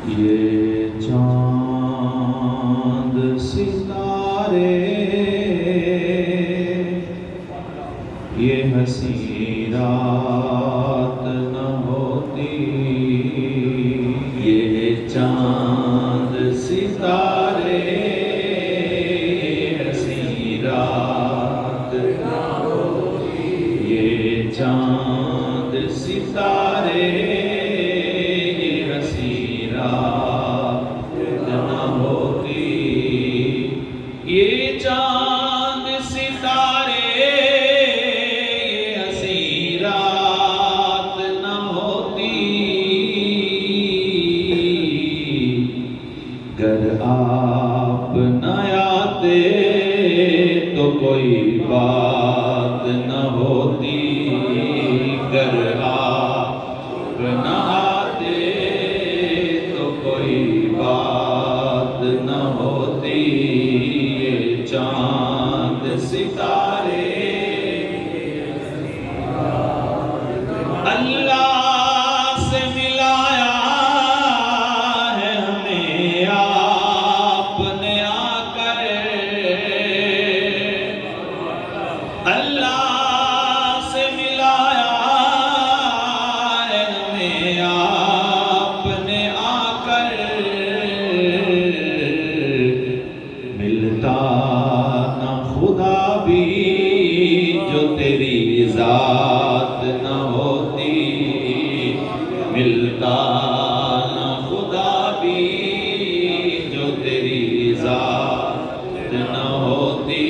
یہ چاند ستارے یہ حسین رات نہ ہوتی، یہ چاند ستارے یہ حسین رات نہ ہوتی، یہ چاند ستارے یہ چاند ستارے یہ حسین رات نہ ہوتی، گر آپ نہ آتے تو کوئی بات نہ ہوتی، گر آپ نہ آتے تو کوئی بات نہ ہوتی، چاند ستارے اللہ سے ملایا ہے ہمیں آپ نے آ کر، اللہ سے ملایا ہے ہمیں آپ نے آ کر، ملتا خدا بھی جو تیری ذات نہ ہوتی، ملتا نہ خدا بھی جو تیری ذات نہ ہوتی،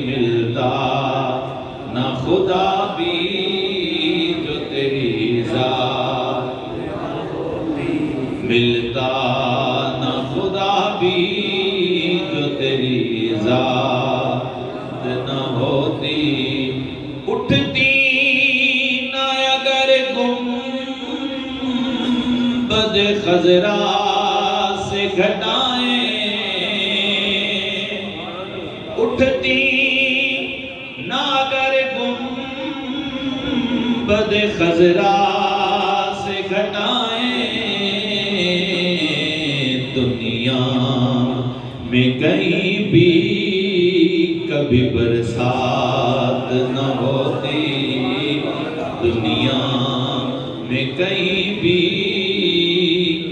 ملتا نہ خدا بھی جو تیری ذات نہ ہوتی، ملتا نہ خدا بھی جو تیری ذات نہ ہوتی، اٹھتی نہ اگر گنبد خضرا سے گھٹائیں، اٹھتی نہ اگر گنبد خضرا سے گھٹائیں، دنیا میں کہیں بھی کبھی برسات نہ ہوتی، دنیا میں کہیں بھی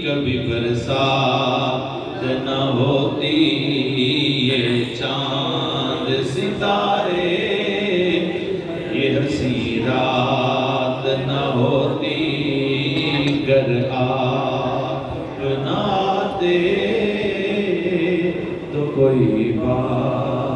کبھی برسات نہ ہوتی، یہ چاند ستارے یہ حسین رات نہ ہوتی، گر آپ نہ آتے تو کوئی بات